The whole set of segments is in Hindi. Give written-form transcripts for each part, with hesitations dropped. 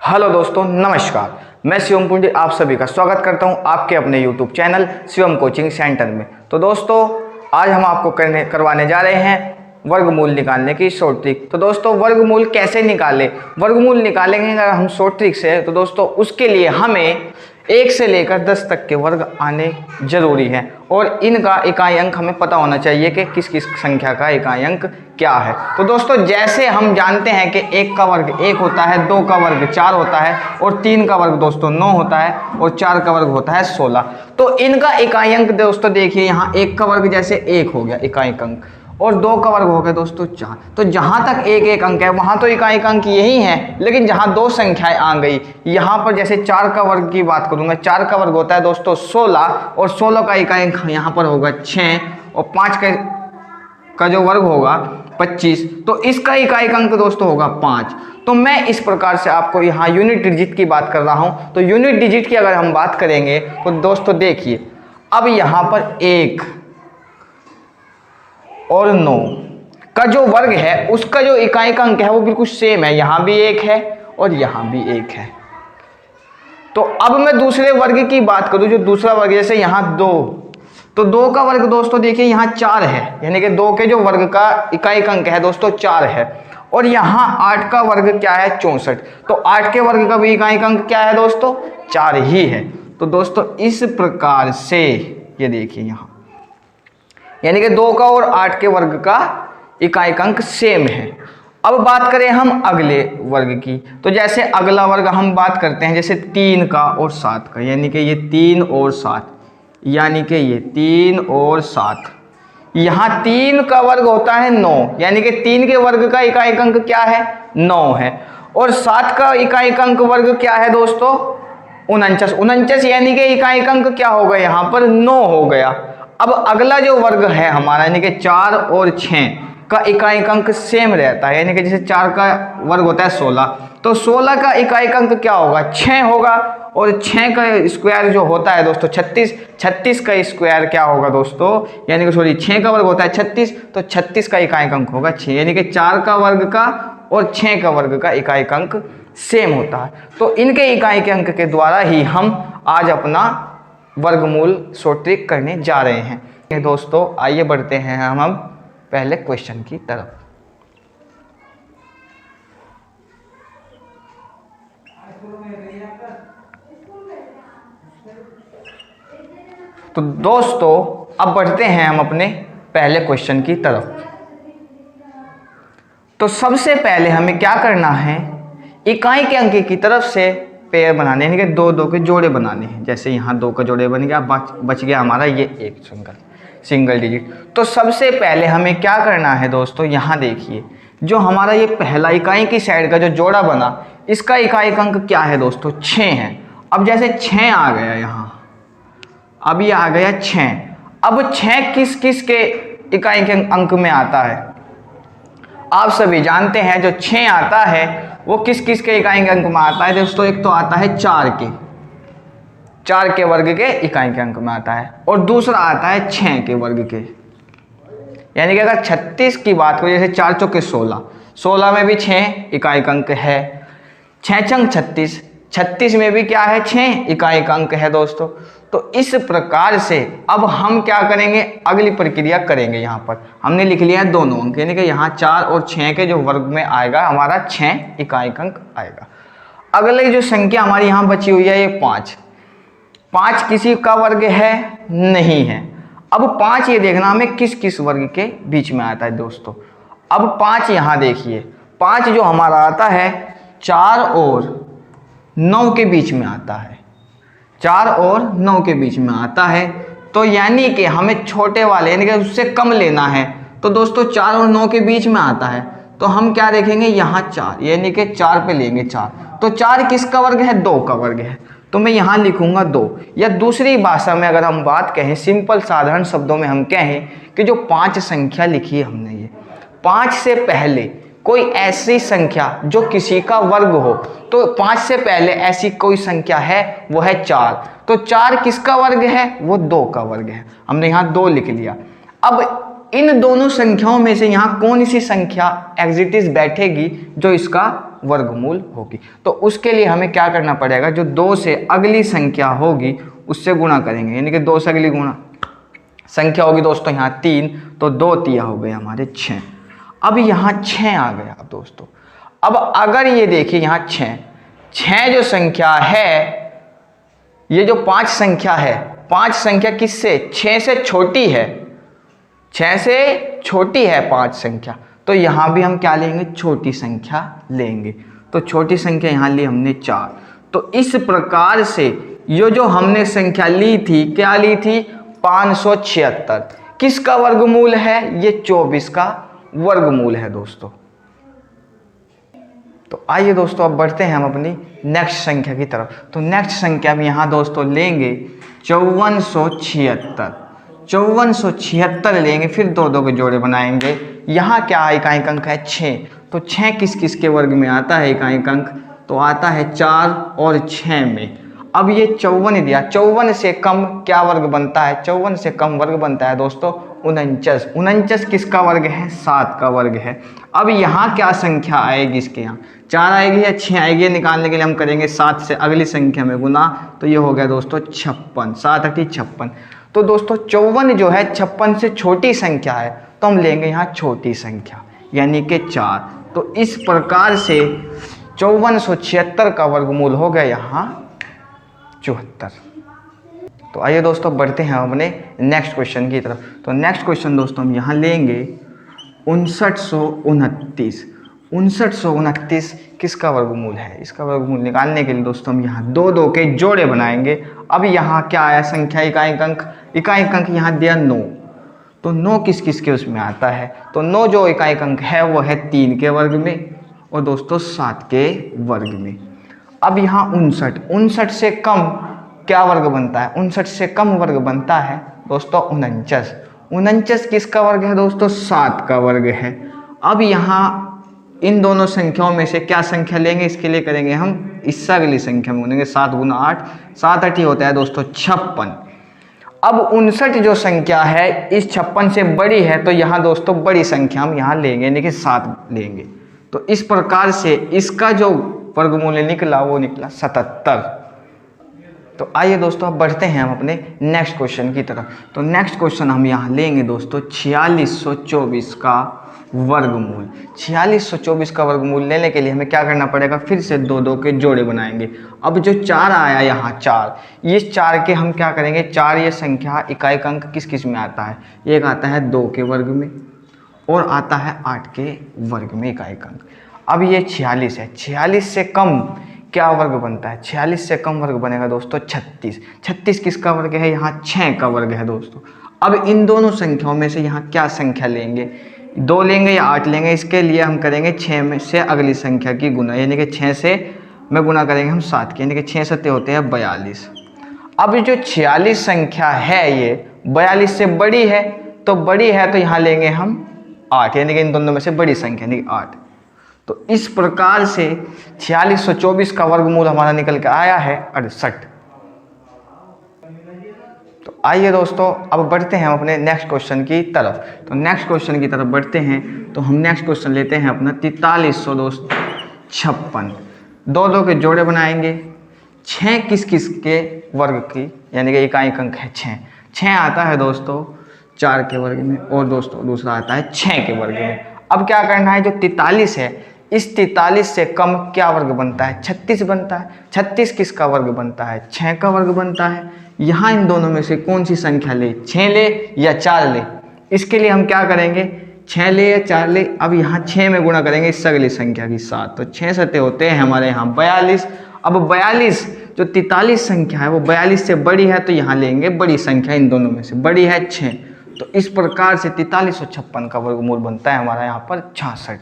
हेलो दोस्तों, नमस्कार। मैं शिवम पुंजी आप सभी का स्वागत करता हूं आपके अपने YouTube channel Shivam coaching centre में। तो दोस्तों, आज हम आपको करवाने जा रहे हैं वर्गमूल निकालने की शॉर्ट ट्रिक। तो दोस्तों, वर्गमूल कैसे निकालें? वर्गमूल निकालेंगे अगर हम शॉर्ट ट्रिक से, तो दोस्तों उसके लिए हमें 1 से लेकर 10 तक के वर्ग आने जरूरी है और इनका इकाई अंक हमें पता होना चाहिए कि किस किस संख्या का इकाई अंक क्या है। तो दोस्तों, जैसे हम जानते हैं कि 1 का वर्ग 1 होता है, 2 का वर्ग 4 होता है और 3 का वर्ग दोस्तों 9 होता है और 4 का वर्ग होता है 16। तो इनका इकाई अंक दोस्तों देखिए, यहाँ 1 का वर्ग जैसे 1 हो गया इकाई अंक और 2 का वर्ग हो गया दोस्तों 4। तो जहां तक एक अंक है वहां तो इकाई अंक यही है, लेकिन जहां दो संख्याएं आ गई, यहां पर जैसे 4 का वर्ग की बात करूंगा, 4 का वर्ग होता है दोस्तों 16 और 16 का इकाई अंक यहां पर होगा 6 और 5 का जो वर्ग होगा 25। तो इसका इकाई अंक दोस्तों होगा 5। तो मैं इस प्रकार से आपको यहाँ यूनिट डिजिट की बात कर रहा हूँ। तो यूनिट डिजिट की अगर हम बात करेंगे तो दोस्तों देखिए, अब यहाँ पर 1 और 9 का जो वर्ग है उसका जो इकाई का अंक है वो बिल्कुल सेम है, यहां भी 1 है और यहां भी 1 है। तो अब मैं दूसरे वर्ग की बात करूं, जो दूसरा वर्ग जैसे यहां 2, तो 2 का वर्ग दोस्तों देखिए यहां 4 है, यानी कि 2 के जो वर्ग का इकाई का अंक है दोस्तों 4 है और यहां 8 का वर्ग क्या है 64। तो 8 के वर्ग का भी इकाई का अंक क्या है दोस्तों 4 ही है। तो दोस्तों इस प्रकार से ये देखिए यहां, यानी कि 2 का और 8 के वर्ग का इकाई अंक सेम है। अब बात करें हम अगले वर्ग की, तो जैसे अगला वर्ग हम बात करते हैं जैसे 3 का और 7 का, यानी कि ये 3 और 7, यानी कि ये 3 और 7। यहाँ 3 का वर्ग होता है 9, यानी कि 3 के वर्ग का इकाई अंक क्या है 9 है और 7 का इकाई अंक वर्ग क्या है दोस्तों 49, यानी कि इकाई अंक क्या होगा यहाँ पर 9 हो गया। अब अगला जो वर्ग है हमारा, यानी कि 4 और 6 का इकाई अंक सेम रहता है, यानी कि जैसे 4 का वर्ग होता है 16, तो 16 का इकाई अंक क्या होगा 6 होगा और 6 का स्क्वायर जो होता है दोस्तों 36 का स्क्वायर क्या होगा दोस्तों, यानी कि सॉरी 6 का वर्ग होता है 36, तो 36 का इकाई अंक होगा 6, यानी कि 4 का वर्ग का और 6 का वर्ग का इकाई अंक सेम होता है। तो इनके इकाई के अंक के द्वारा ही हम आज अपना वर्गमूल शॉर्ट ट्रिक करने जा रहे हैं। दोस्तों आइए बढ़ते हैं हम अब पहले क्वेश्चन की तरफ। तो दोस्तों अब बढ़ते हैं हम अपने पहले क्वेश्चन की तरफ। तो सबसे पहले हमें क्या करना है, इकाई के अंक की तरफ से पेयर बनाने, यानी कि 2 के जोड़े बनाने हैं। जैसे यहाँ 2 का जोड़े बन गया, बच गया हमारा ये एक सिंगल डिजिट। तो सबसे पहले हमें क्या करना है दोस्तों, यहाँ देखिए जो हमारा ये पहला इकाई की साइड का जो जोड़ा बना, इसका इकाई अंक क्या है दोस्तों 6 है। अब जैसे 6 आ गया यहाँ, अब ये आ गया 6। अब 6 किस किस के इकाई के अंक में आता है, आप सभी जानते हैं जो 6 आता है वो किस किस के इकाई के अंक में आता है दोस्तों। एक तो आता है 4 के वर्ग के इकाई के अंक में आता है और दूसरा आता है 6 के वर्ग के, यानी कि अगर 36 की बात करें, जैसे 4 चौके 16 में भी 6 इकाई अंक है, 6 चंग 36 में भी क्या है 6 इकाई अंक है दोस्तों। तो इस प्रकार से अब हम क्या करेंगे, अगली प्रक्रिया करेंगे। यहाँ पर हमने लिख लिया है दोनों अंक, यानी कि यहाँ 4 और 6 के जो वर्ग में आएगा हमारा 6 इकाई अंक आएगा। अगली जो संख्या हमारी यहाँ बची हुई है ये 5 किसी का वर्ग है नहीं है। अब 5 ये देखना हमें किस किस वर्ग के बीच में आता है दोस्तों। अब 5 यहाँ देखिए, 5 जो हमारा आता है 4 और 9 के बीच में आता है, 4 और 9 के बीच में आता है। तो यानी कि हमें छोटे वाले यानी कि उससे कम लेना है। तो दोस्तों 4 और 9 के बीच में आता है, तो हम क्या देखेंगे यहाँ 4, यानी कि 4 पे लेंगे 4। तो 4 किसका वर्ग है 2 का वर्ग है, तो मैं यहाँ लिखूंगा 2। या दूसरी भाषा में अगर हम बात कहें, सिंपल साधारण शब्दों में हम कहें कि जो 5 संख्या लिखी है हमने, ये 5 से पहले कोई ऐसी संख्या जो किसी का वर्ग हो, तो 5 से पहले ऐसी कोई संख्या है वो है 4। तो 4 किसका वर्ग है वो 2 का वर्ग है, हमने यहाँ 2 लिख लिया। अब इन दोनों संख्याओं में से यहाँ कौन सी संख्या एग्जिटिस बैठेगी जो इसका वर्गमूल होगी। तो उसके लिए हमें क्या करना पड़ेगा, जो 2 से अगली संख्या होगी उससे गुणा करेंगे, यानी कि 2 से अगली गुणा संख्या होगी दोस्तों यहाँ 3, तो 2 तिया हो गए हमारे 6। अब यहाँ 6 आ गया दोस्तों। अब अगर ये देखिए यहाँ 6 जो संख्या है, ये जो 5 संख्या है, 5 संख्या किससे, 6 से छोटी है, 6 से छोटी है 5 संख्या, तो यहाँ भी हम क्या लेंगे, छोटी संख्या लेंगे। तो छोटी संख्या यहाँ ली हमने 4। तो इस प्रकार से ये जो हमने संख्या ली थी, क्या ली थी, 576, किसका वर्गमूल है, ये 24 का वर्गमूल है दोस्तों। तो आइए दोस्तों अब बढ़ते हैं हम अपनी नेक्स्ट संख्या की तरफ। तो नेक्स्ट संख्या में यहाँ दोस्तों लेंगे 5476, 5476 लेंगे, फिर 2 के जोड़े बनाएंगे। यहाँ क्या इकाई अंक है 6, तो 6 किस किस के वर्ग में आता है इकाई अंक, तो आता है 4 और 6 में। अब ये 54 दिया, 54 से कम क्या वर्ग बनता है, 54 से कम वर्ग बनता है दोस्तों 49। 49 किसका वर्ग है, 7 का वर्ग है। अब यहाँ क्या संख्या आएगी, इसके यहाँ 4 आएगी या 6 आएगी, निकालने के लिए हम करेंगे 7 से अगली संख्या में गुना, तो ये हो गया दोस्तों 56, 7 8 56। तो दोस्तों 54 जो है 56 से छोटी संख्या है, तो हम लेंगे यहाँ छोटी संख्या यानी कि 4। तो इस प्रकार से 5476 का वर्गमूल हो गया यहाँ 74। तो आइए दोस्तों बढ़ते हैं अपने नेक्स्ट क्वेश्चन की तरफ। तो नेक्स्ट क्वेश्चन दोस्तों हम यहाँ लेंगे 5929। 5929 किसका वर्गमूल है, इसका वर्गमूल निकालने के लिए दोस्तों हम यहाँ 2 के जोड़े बनाएंगे। अब यहाँ क्या आया संख्या इकाई अंक यहाँ दिया 9, तो 9 किस किस के उसमें आता है, तो 9 जो इकाई अंक है वो है 3 के वर्ग में और दोस्तों 7 के वर्ग में। अब यहाँ 59 से कम क्या वर्ग बनता है, 59 से कम वर्ग बनता है दोस्तों 49 किसका वर्ग है दोस्तों, 7 का वर्ग है। अब यहाँ इन दोनों संख्याओं में से क्या संख्या लेंगे, इसके लिए करेंगे हम इससे अगली संख्या में गुनेंगे, 7 गुना 8, 7 8 ही होता है दोस्तों 56। अब 59 जो संख्या है इस 56 से बड़ी है, तो यहाँ दोस्तों बड़ी संख्या हम यहाँ लेंगे यानी कि 7 लेंगे। तो इस प्रकार से इसका जो वर्गमूल निकला वो निकला 77। तो आइए दोस्तों अब बढ़ते हैं हम अपने नेक्स्ट क्वेश्चन की तरफ। तो नेक्स्ट क्वेश्चन हम यहाँ लेंगे दोस्तों 4624 का वर्गमूल। 4624 का वर्गमूल लेने के लिए हमें क्या करना पड़ेगा, फिर से 2 के जोड़े बनाएंगे। अब जो 4 आया यहाँ 4, इस 4 के हम क्या करेंगे, 4 ये संख्या इकाई अंक किस किस में आता है, एक आता है 2 के वर्ग में और आता है 8 के वर्ग में इकाई अंक। अब ये 46 है, 46 से कम क्या वर्ग बनता है, 46 से कम वर्ग बनेगा दोस्तों 36। 36 किसका वर्ग है, यहाँ 6 का वर्ग है दोस्तों। अब इन दोनों संख्याओं में से यहाँ क्या संख्या लेंगे, 2 लेंगे या 8 लेंगे, इसके लिए हम करेंगे 6 में से अगली संख्या की गुना, यानी कि 6 से में गुना करेंगे हम 7 की, यानी कि 6 7 होते हैं 42। अब जो 46 संख्या है ये 42 से बड़ी है, तो यहाँ लेंगे हम 8, यानी कि इन दोनों में से बड़ी संख्या यानी 8। तो इस प्रकार से 4624 का वर्गमूल हमारा निकल के आया है 68। तो आइए दोस्तों अब बढ़ते हैं हम अपने नेक्स्ट क्वेश्चन की तरफ। तो नेक्स्ट क्वेश्चन की तरफ बढ़ते हैं, तो हम नेक्स्ट क्वेश्चन लेते हैं अपना 4356। 2 के जोड़े बनाएंगे। 6 किस किस के वर्ग की यानी कि इकाई अंक है 6 आता है दोस्तों 4 के वर्ग में और दोस्तों दूसरा आता है 6 के वर्ग में। अब क्या करना है, जो 43 है इस 43 से कम क्या वर्ग बनता है, 36 बनता है। 36 किसका वर्ग बनता है, 6 का वर्ग बनता है। यहाँ इन दोनों में से कौन सी संख्या ले, 6 ले या 4 ले, इसके लिए हम क्या करेंगे, 6 ले या 4 ले। अब यहाँ 6 में गुणा करेंगे इससे अगली संख्या की 7, तो 6 7 होते हैं हमारे यहाँ 42। अब 42 जो 43 संख्या है वो 42 से बड़ी है, तो यहाँ लेंगे बड़ी संख्या, इन दोनों में से बड़ी है 6। तो इस प्रकार से 4356 का वर्गमूल बनता है हमारा यहाँ पर 66।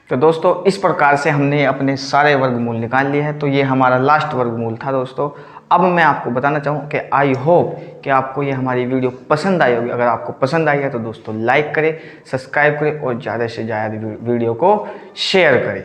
तो दोस्तों इस प्रकार से हमने अपने सारे वर्गमूल निकाल लिए हैं। तो ये हमारा लास्ट वर्गमूल था दोस्तों। अब मैं आपको बताना चाहूँ कि आई होप कि आपको ये हमारी वीडियो पसंद आई होगी। अगर आपको पसंद आई है तो दोस्तों लाइक करें, सब्सक्राइब करें और ज़्यादा से ज़्यादा वीडियो को शेयर करें।